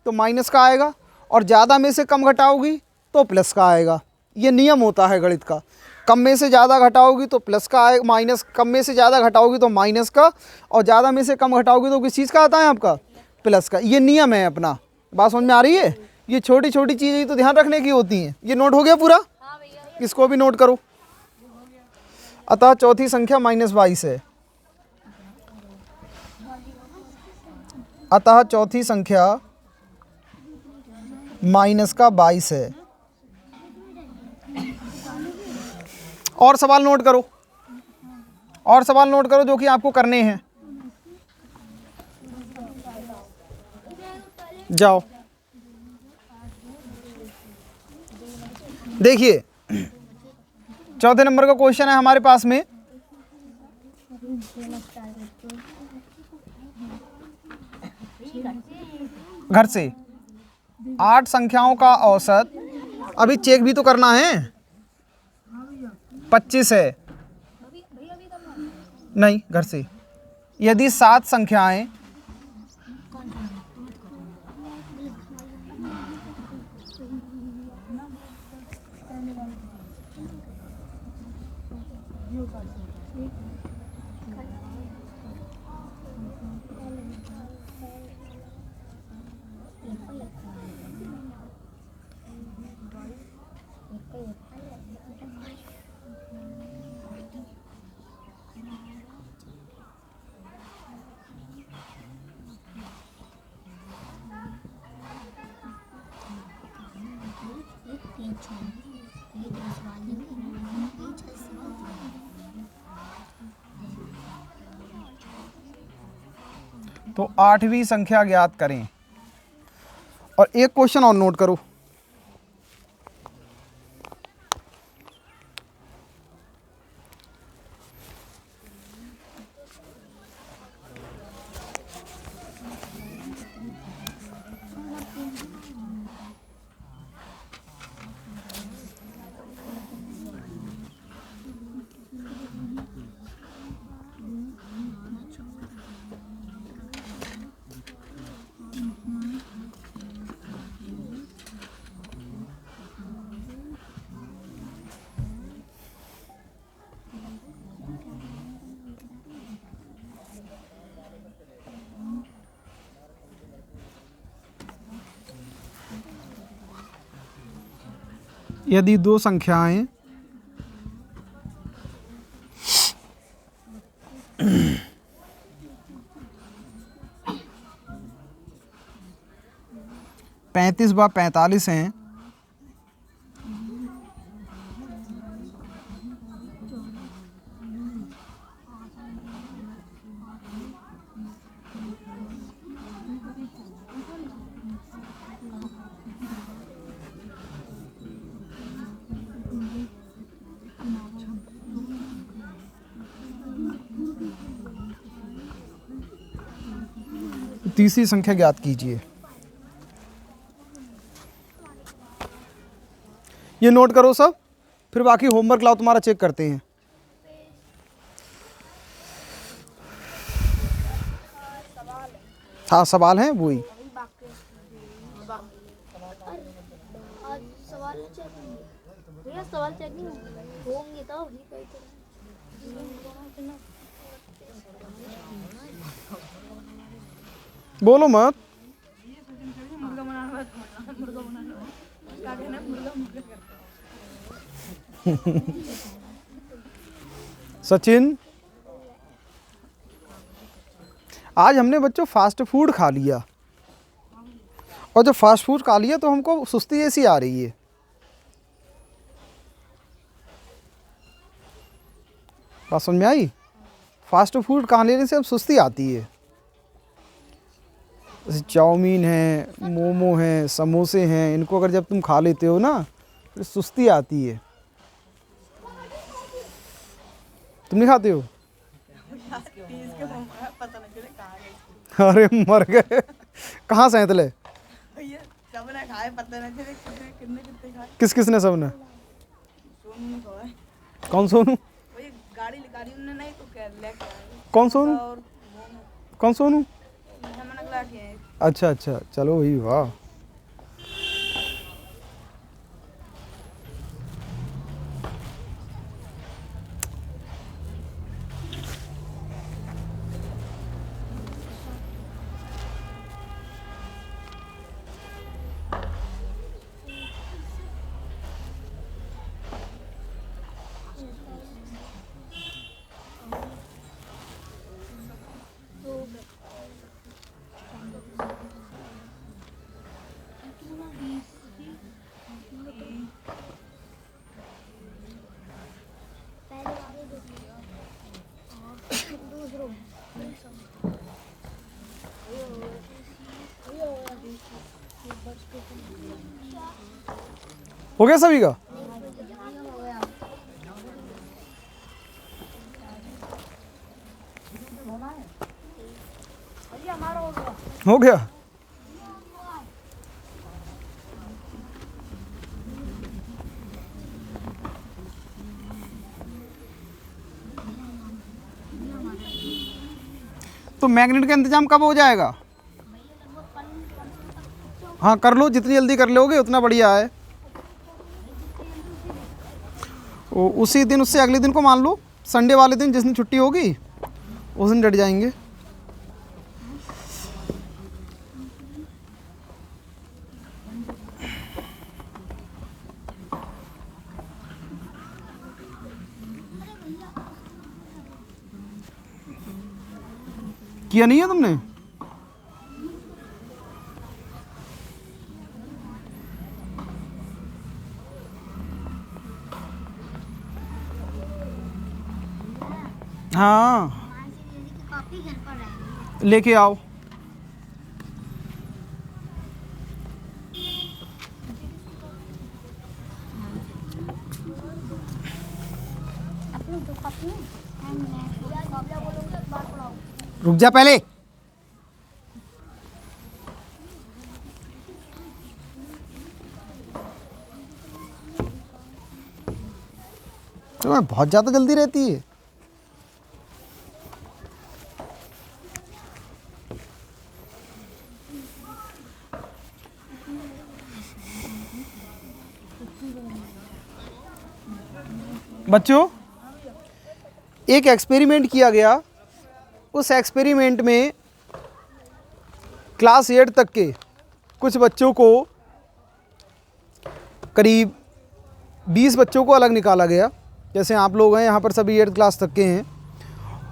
तो माइनस का आएगा, और ज़्यादा में से कम घटाओगी तो प्लस का आएगा। ये नियम होता है गणित का। कम में से ज़्यादा घटाओगी तो प्लस का आएगा, माइनस, कम में से ज़्यादा घटाओगी तो माइनस का, और ज़्यादा में से कम घटाओगी तो किस चीज़ का आता है आपका? प्लस का। ये नियम है अपना। बात समझ में आ रही है? ये छोटी छोटी चीज़ें तो ध्यान रखने की होती हैं। ये नोट हो गया पूरा? इसको भी नोट करो। अतः चौथी संख्या -22 है। अतः चौथी संख्या -22 है। और सवाल नोट करो, और सवाल नोट करो जो कि आपको करने हैं। जाओ देखिए, चौथे नंबर का क्वेश्चन है हमारे पास में। घर से 8 संख्याओं का औसत, अभी चेक भी तो करना है, 25 है। नहीं, घर से यदि 7 संख्याएं तो 8वीं संख्या ज्ञात करें। और एक क्वेश्चन और नोट करो। यदि 2 संख्याएं पैंतीस व 45 हैं, तीसरी संख्या ज्ञात कीजिए। ये नोट करो सब, फिर बाकी होमवर्क लाओ तुम्हारा चेक करते हैं। हाँ सवाल हैं वही। आज सवाल चेकिंग भैया, सवाल चेकिंग होंगे तो ही कहीं तो बोलो मत। मुर्गा बनाना क्या कहना है, मुर्गा सचिन, आज हमने बच्चों फास्ट फूड खा लिया, और जब फास्ट फूड खा लिया तो हमको सुस्ती ऐसी आ रही है। बात समझ में आई? फास्ट फूड खा लेने से अब सुस्ती आती है। जैसे चाउमीन है, मोमो है, समोसे हैं, इनको अगर जब तुम खा लेते हो ना फिर सुस्ती आती है। तुम नहीं खाते हो? पता नहीं चले कहाँ गए। अरे मर गए। कहाँ सैंतले? भैया सब ने खाए, पता नहीं चले कितने कितने खाए। किस किस ने? सब ने? सोनू ने खाए। कौन सोनू? वही गाड़ी निकाली उन्होंने, नहीं तो क्या लेके आए। कौन सोनू? और मोमो कौन सोनू? मैंने ला के आए। अच्छा अच्छा, चलो भाई, वाह। हो गया सभी का? हो गया। तो मैग्नेट का इंतजाम कब हो जाएगा? हाँ कर लो, जितनी जल्दी कर लोगे उतना बढ़िया है। उसी दिन, उससे अगले दिन को मान लो, संडे वाले दिन जिस दिन छुट्टी होगी उस दिन डट जाएंगे। किया नहीं है तुमने? हाँ कॉपी घर पर है। लेके आओ। अपनी तो कॉपी बोलोगे बात पढ़ाओ। रुक जा पहले। तुम्हें बहुत ज़्यादा जल्दी रहती है। बच्चों, एक एक्सपेरिमेंट किया गया। उस एक्सपेरिमेंट में क्लास 8 तक के कुछ बच्चों को, करीब 20 बच्चों को अलग निकाला गया। जैसे आप लोग हैं यहाँ पर, सभी 8th क्लास तक के हैं।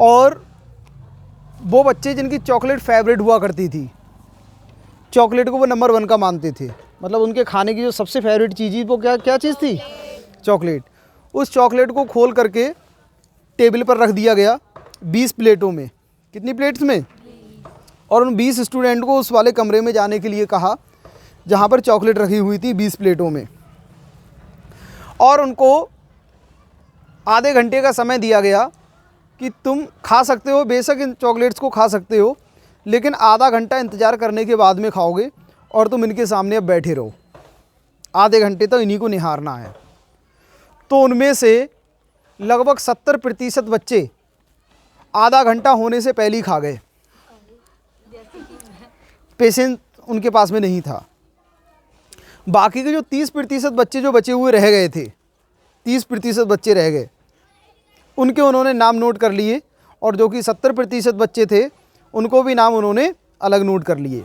और वो बच्चे जिनकी चॉकलेट फेवरेट हुआ करती थी, चॉकलेट को वो नंबर 1 का मानते थे, मतलब उनके खाने की जो सबसे फेवरेट चीज़ थी वो क्या चीज़ थी? चॉकलेट। उस चॉकलेट को खोल करके टेबल पर रख दिया गया 20 प्लेटों में। कितनी प्लेट्स में? और उन 20 स्टूडेंट को उस वाले कमरे में जाने के लिए कहा जहाँ पर चॉकलेट रखी हुई थी 20 प्लेटों में, और उनको आधे घंटे का समय दिया गया कि तुम खा सकते हो, बेशक इन चॉकलेट्स को खा सकते हो, लेकिन आधा घंटा इंतज़ार करने के बाद में खाओगे और तुम इनके सामने अब बैठे रहो, आधे घंटे तो इन्हीं को निहारना है। तो उनमें से लगभग 70% बच्चे आधा घंटा होने से पहले ही खा गए। पेशेंस उनके पास में नहीं था। बाकी के जो 30% बच्चे जो बचे हुए रह गए थे, 30% बच्चे रह गए, उनके उन्होंने नाम नोट कर लिए, और जो कि 70% बच्चे थे उनको भी नाम उन्होंने अलग नोट कर लिए।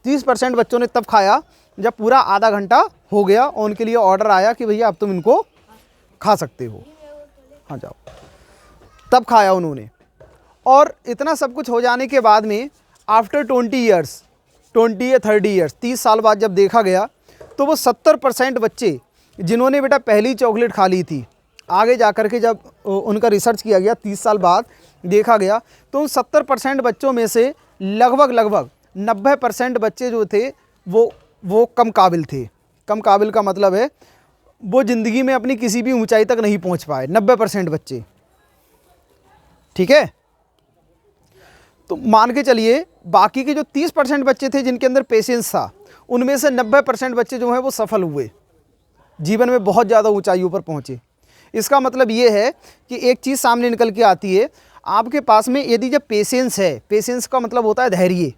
30% बच्चों ने तब खाया जब पूरा आधा घंटा हो गया और उनके लिए ऑर्डर आया कि भैया अब तुम इनको खा सकते हो, हाँ जाओ, तब खाया उन्होंने। और इतना सब कुछ हो जाने के बाद में आफ्टर 20 ईयर्स, 20 या 30 ईयर्स, 30 साल बाद जब देखा गया तो वो 70% बच्चे जिन्होंने बेटा पहली चॉकलेट खा ली थी, आगे जा कर के जब उनका रिसर्च किया गया 30 साल बाद देखा गया तो उन 70% बच्चों में से लगभग 90% बच्चे जो थे वो कम काबिल थे। कम काबिल का मतलब है वो ज़िंदगी में अपनी किसी भी ऊंचाई तक नहीं पहुंच पाए, 90% बच्चे, ठीक है। तो मान के चलिए बाकी के जो 30% बच्चे थे जिनके अंदर पेशेंस था, उनमें से 90% बच्चे जो हैं वो सफल हुए, जीवन में बहुत ज़्यादा ऊंचाइयों पर पहुँचे। इसका मतलब ये है कि एक चीज़ सामने निकल के आती है आपके पास में, यदि जब पेशेंस है, पेशेंस का मतलब होता है धैर्य।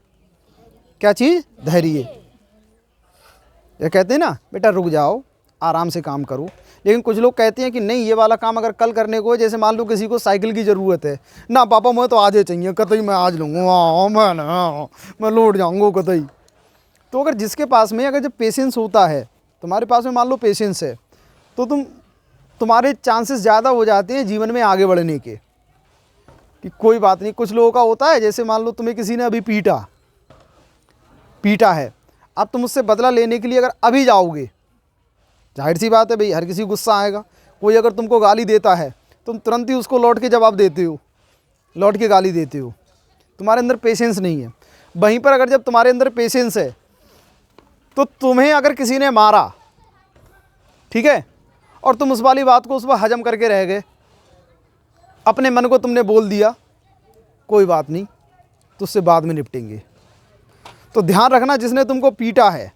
क्या चीज़? धैर्य। ये कहते हैं ना बेटा रुक जाओ, आराम से काम करो। लेकिन कुछ लोग कहते हैं कि नहीं, ये वाला काम अगर कल करने को है, जैसे मान लो किसी को साइकिल की ज़रूरत है ना, पापा मुझे तो आज ही चाहिए, कतई मैं आज लूँगा, मैं लौट जाऊँगा कतई। तो अगर जिसके पास में अगर जब पेशेंस होता है, तुम्हारे पास में मान लो पेशेंस है, तो तुम्हारे चांसेस ज़्यादा हो जाते हैं जीवन में आगे बढ़ने के, कि कोई बात नहीं। कुछ लोगों का होता है, जैसे मान लो तुम्हें किसी ने अभी पीटा है, अब तुम उससे बदला लेने के लिए अगर अभी जाओगे, जाहिर सी बात है भाई हर किसी को गुस्सा आएगा। कोई अगर तुमको गाली देता है तुम तुरंत ही उसको लौट के जवाब देते हो, लौट के गाली देते हो, तुम्हारे अंदर पेशेंस नहीं है। वहीं पर अगर जब तुम्हारे अंदर पेशेंस है तो तुम्हें अगर किसी ने मारा, ठीक है, और तुम उस वाली बात को उस पर हजम करके रह गए, अपने मन को तुमने बोल दिया, कोई बात नहीं, तो उससे बाद में निपटेंगे। तो ध्यान रखना, जिसने तुमको पीटा है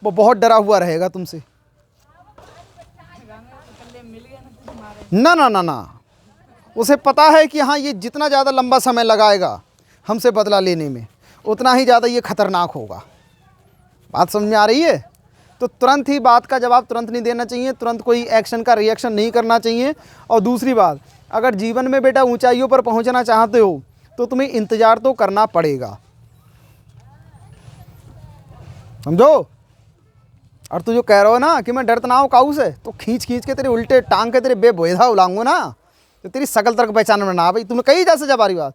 वो बहुत डरा हुआ रहेगा तुमसे। ना ना ना ना, उसे पता है कि हाँ ये जितना ज़्यादा लंबा समय लगाएगा हमसे बदला लेने में, उतना ही ज़्यादा ये खतरनाक होगा। बात समझ में आ रही है? तो तुरंत ही बात का जवाब तुरंत नहीं देना चाहिए, तुरंत कोई एक्शन का रिएक्शन नहीं करना चाहिए। और दूसरी बात, अगर जीवन में बेटा ऊंचाइयों पर पहुंचना चाहते हो तो तुम्हें इंतज़ार तो करना पड़ेगा, समझो। और तू जो कह रहे हो ना कि मैं डरता ना हूँ काऊ से, तो खींच के तेरे उल्टे टांग के तेरे बेबोधा उलाऊंगा ना, तो तेरी शकल तक पहचान में ना आ भाई। तूने कही जा सजा बारी बात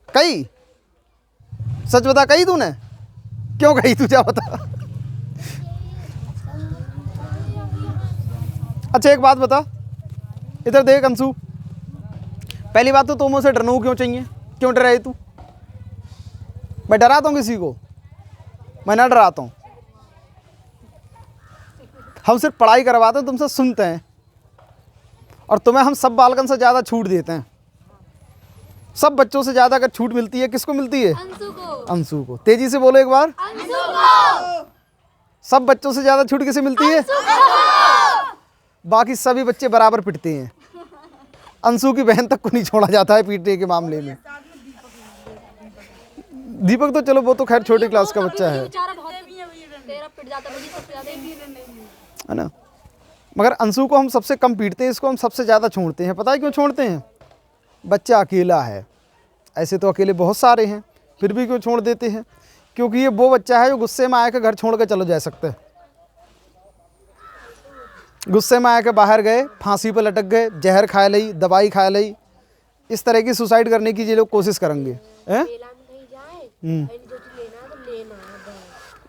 कही, सच बता, कही तूने? क्यों कही, तू क्या बता? अच्छा एक बात बता, इधर देख अंशु, पहली बात तो तुम मुझसे डरना क्यों चाहिए? क्यों डराए तू? मैं डराता हूँ किसी को? मैं ना डराता हूँ। हम सिर्फ पढ़ाई करवाते हैं, तुमसे सुनते हैं, और तुम्हें हम सब बालकन से ज़्यादा छूट देते हैं। सब बच्चों से ज़्यादा अगर छूट मिलती है, किसको मिलती है? अंशु को। तेजी से बोलो एक बार। सब बच्चों से ज़्यादा छूट किसे मिलती है? बाकी सभी बच्चे बराबर पिटते हैं, अंशु की बहन तक को नहीं छोड़ा जाता है पीटने के मामले में। दीपक तो चलो वो तो खैर छोटी क्लास का बच्चा है ना, मगर अंशु को हम सबसे कम पीटते हैं, इसको हम सबसे ज़्यादा छोड़ते हैं। पता है क्यों छोड़ते हैं? बच्चा अकेला है, ऐसे तो अकेले बहुत सारे हैं, फिर भी क्यों छोड़ देते हैं? क्योंकि ये वो बच्चा है जो गुस्से में आकर घर छोड़ कर चलो जा सकते हैं। गुस्से में आकर बाहर गए, फांसी पर लटक गए, जहर खा ली, दवाई खा ली, इस तरह की सुसाइड करने की ये लोग कोशिश करेंगे।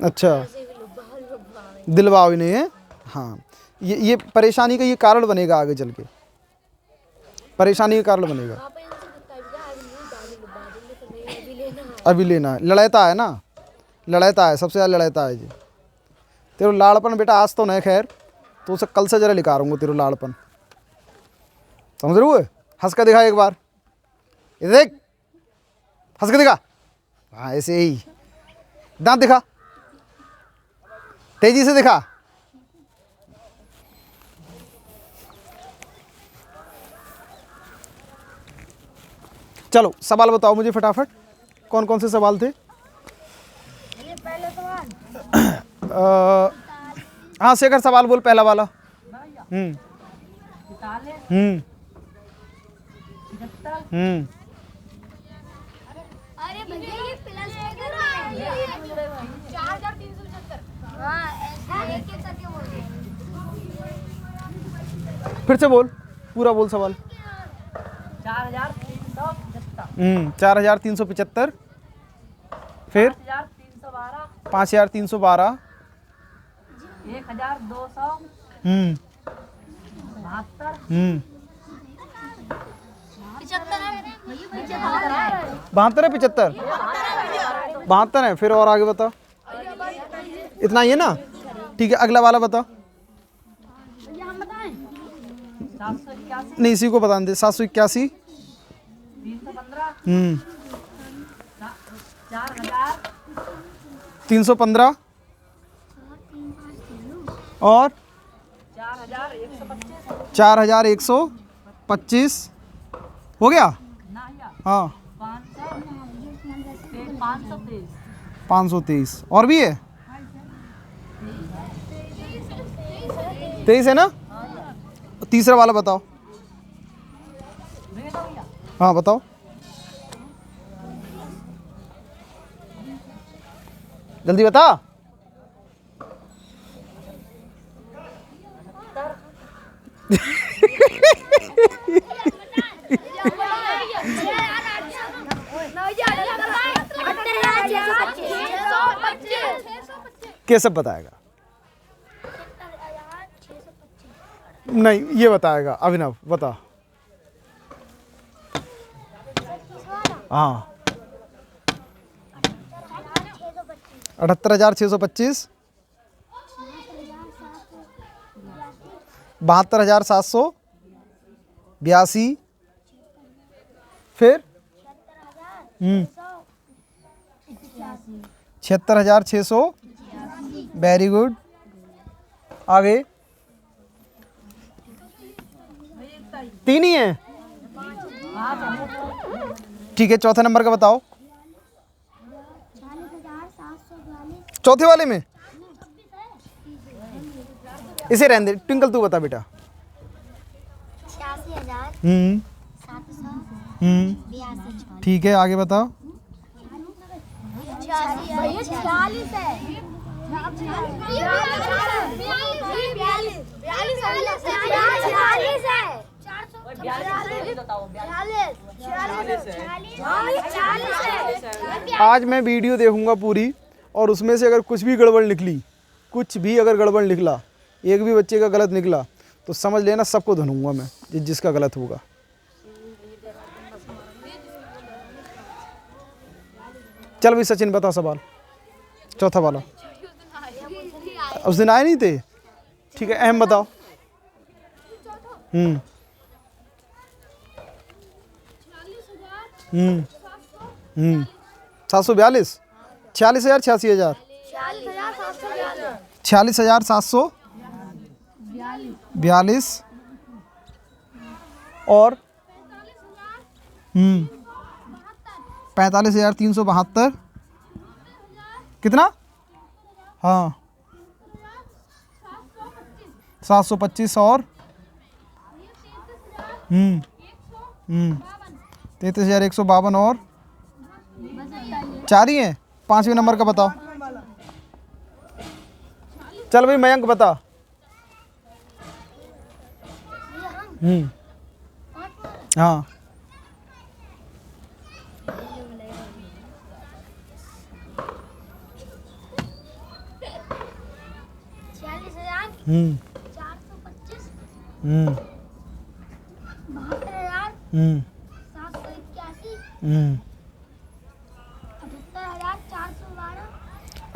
अच्छा, दिलवाओ ही नहीं है। हाँ, ये परेशानी का ये कारण बनेगा, आगे चल के परेशानी का कारण बनेगा। अभी लेना है, लड़ाता है ना, लड़ाता है, सबसे ज़्यादा लड़ाता है जी। तेरा लाड़पन बेटा आज तो नहीं, खैर तो उसे कल से जरा लिखा रहूँगा तेरा लाड़पन, समझ रहे हो? हंस कर दिखा एक बार, ये देख, हंस कर दिखा, हाँ ऐसे ही। दांत दिखा, तेजी से दिखा। चलो सवाल बताओ मुझे फटाफट, कौन कौन से सवाल थे? पहले सवाल हाँ शेखर सवाल बोल पहला वाला। अरे भैया ये प्लस फिगर है 4375। हाँ ऐसे एक एक करके बोल दे। फिर से बोल, पूरा बोल सवाल। 4375। फिर 5312। 72 है 75? 72 है। फिर और आगे बता। इतना ही है ना? ठीक है अगला वाला बता। हम बताएं? नहीं इसी को बता दे। 781। 315 और 4125 हो गया। हाँ 523 और भी है। 23 है ना? तीसरा वाला बताओ। हाँ बताओ। जल्दी बता। कैसे बताएगा? नहीं ये बताएगा अभिनव, बता। हाँ 78,625। 72,782। फिर 76,600। Very good. आगे 3 ही है। ठीक है चौथे नंबर का बताओ। चौथे वाले में इसे रहने दे। ट्विंकल तू बता बेटा। 86,782। ठीक है आगे बताओ। 46। आज मैं वीडियो देखूंगा पूरी और उसमें से अगर कुछ भी गड़बड़ निकली, कुछ भी अगर गड़बड़ निकला, एक भी बच्चे का गलत निकला तो समझ लेना सबको धुनूंगा मैं, जिसका गलत होगा। चल भाई सचिन बता सवाल, चौथा वाला। उस दिन आए नहीं थे? ठीक है अहम बताओ। 742। 46,000 86,000? 46,742 और 45,372। कितना? हाँ 725 और 33,152 और 4 ही हैं। 5वें नंबर का बताओ। चल भाई मयंक बता। हाँ 46,425।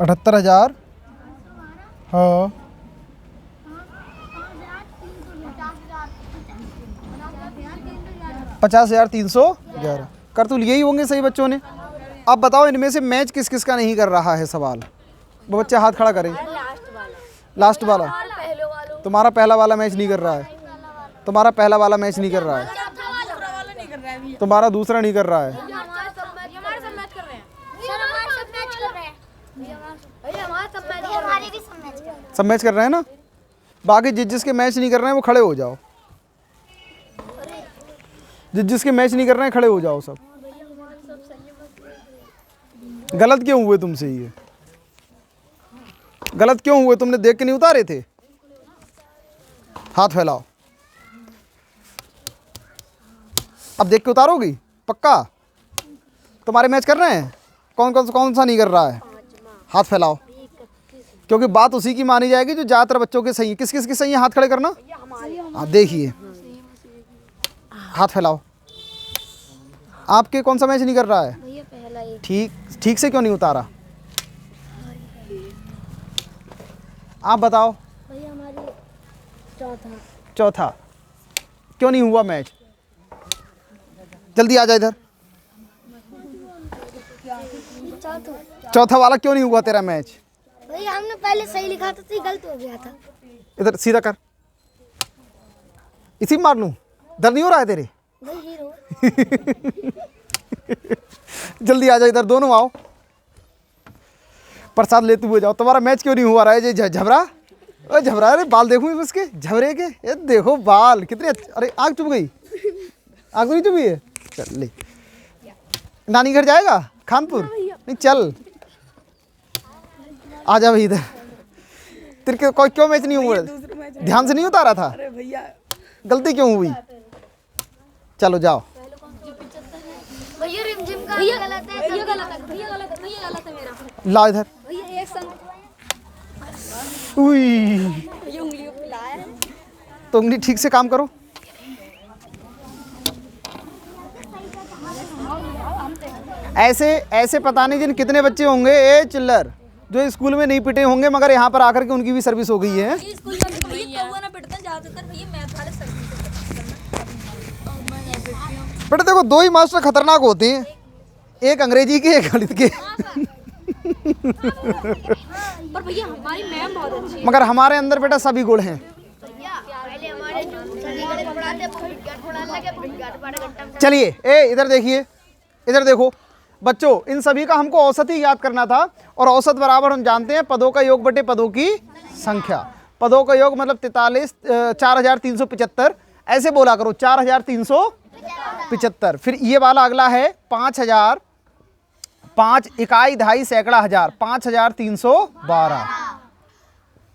72,781। 78,000। हाँ 50,311। कर तो लिए ही होंगे सही बच्चों ने। अब बताओ इनमें से मैच किस किस का नहीं कर रहा है सवाल? वो बच्चे हाथ खड़ा करें। लास्ट वाला तुम्हारा पहला वाला मैच नहीं कर रहा है, तुम्हारा पहला वाला मैच नहीं कर रहा है, तुम्हारा दूसरा नहीं कर रहा है। सब मैच कर रहे हैं ना? बाकी जिसके मैच नहीं कर रहे हैं वो खड़े हो जाओ। जिसके मैच नहीं कर रहे हैं खड़े हो जाओ सब। गलत क्यों हुए तुमसे? ये गलत क्यों हुए? तुमने देख के नहीं उतारे थे? हाथ फैलाओ। अब देख के उतारोगी पक्का? तुम्हारे मैच कर रहे हैं? कौन सा नहीं कर रहा है? हाथ फैलाओ, क्योंकि बात उसी की मानी जाएगी जो ज़्यादातर बच्चों के सही है। किस किस की सही है? हाथ खड़े करना। हाँ देखिए, हाथ फैलाओ। आपके कौन सा मैच नहीं कर रहा है? ठीक से क्यों नहीं उतारा? आप बताओ। चौथा क्यों नहीं हुआ मैच? जल्दी आ जा इधर। चौथा वाला क्यों नहीं हुआ तेरा मैच? भैया हमने पहले सही लिखा था तो गलत हो गया था। इधर सीधा कर। इसी में मार लूं? डर नहीं हो रहा है तेरे? जल्दी आ जाओ इधर, दोनों आओ। प्रसाद लेते हुए जाओ। तुम्हारा मैच क्यों नहीं हुआ रहा है? ये झबरा, अरे झबरा, अरे बाल देखो उसके झबरे के। ये देखो बाल कितने अच्छे। अरे आग चुभ गई? आग तो नहीं चुभी है? चल ले, नानी घर जाएगा खानपुर? नहीं चल आ जा भाई इधर। तेरे कोई क्यों मैच नहीं हुआ? ध्यान से नहीं उतारा था? अरे भैया गलती क्यों हुई? चलो जाओ। भैया रिमझिम का गलत है। भैया गलत है, भैया गलत है, भैया गलत है मेरा। ला इधर। भैया एक संग उई, भैया उंगलियों पे लाया है। तो उंगली ठीक से काम करो। ऐसे पता नहीं जिन कितने बच्चे होंगे ए चिल्लर जो स्कूल में नहीं पिटे होंगे, मगर यहाँ पर आकर के उनकी भी सर्विस हो गई है। स्कूल में भैया कौवा ना पिटते हैं ज्यादातर। भैया मैथ वाले सर बेटा देखो, दो ही मास्टर खतरनाक होते हैं, एक अंग्रेजी के एक गणित के। पर भैया हमारी मैम बहुत अच्छी है। मगर हमारे अंदर बेटा सभी गुण हैं। चलिए ए इधर देखिए, इधर देखो बच्चों, इन सभी का हमको औसत ही याद करना था। और औसत बराबर हम जानते हैं पदों का योग बटे पदों की संख्या। पदों का योग मतलब 4375। ऐसे बोला करो 4375। फिर ये वाला अगला है 5000, 5 इकाई दहाई सैकड़ा हजार, 5312।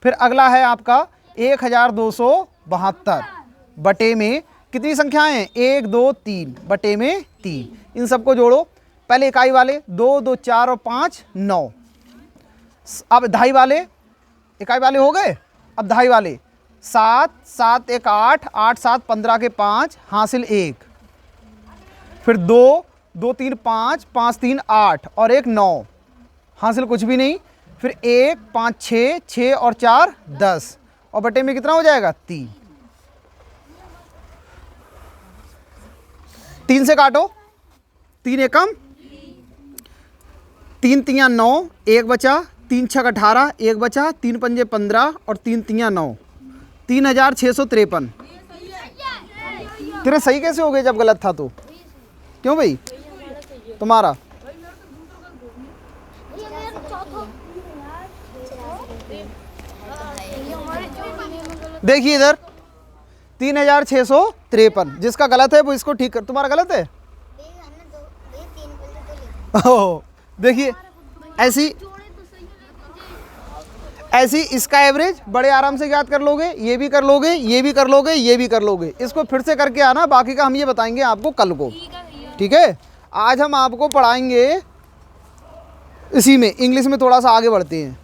फिर अगला है आपका 1272 बटे में कितनी संख्याएं हैं? 1 2 3 बटे में 3। इन सबको जोड़ो। पहले इकाई वाले 2 2 4 और 5 9। अब दहाई वाले, इकाई वाले हो गए। अब दहाई वाले 7 7 1 8 8 7 15 के 5 हासिल 1। फिर 2 2 3 5 5 3 8 और 1 9 हासिल कुछ भी नहीं। फिर 1 5 6 6 और 4 10 और बटे में कितना हो जाएगा? 3। 3 से काटो, 3 एकम 3 तियाँ 9, 1 बचा, 3 छक 18, 1 बचा, 3 पंजे 15 और 3 तियाँ 9, 3653। तेरे सही कैसे हो गए जब गलत था तो? क्यों भाई तुम्हारा? देखिए इधर 3653। जिसका गलत है वो इसको ठीक कर। तुम्हारा गलत है? ओह देखिए, ऐसी इसका एवरेज बड़े आराम से याद कर लोगे। ये भी कर लोगे, ये भी कर लोगे, ये भी कर लोगे। इसको फिर से करके आना, बाकी का हम ये बताएंगे आपको कल को। ठीक है? आज हम आपको पढ़ाएंगे इसी में, इंग्लिश में थोड़ा सा आगे बढ़ते हैं।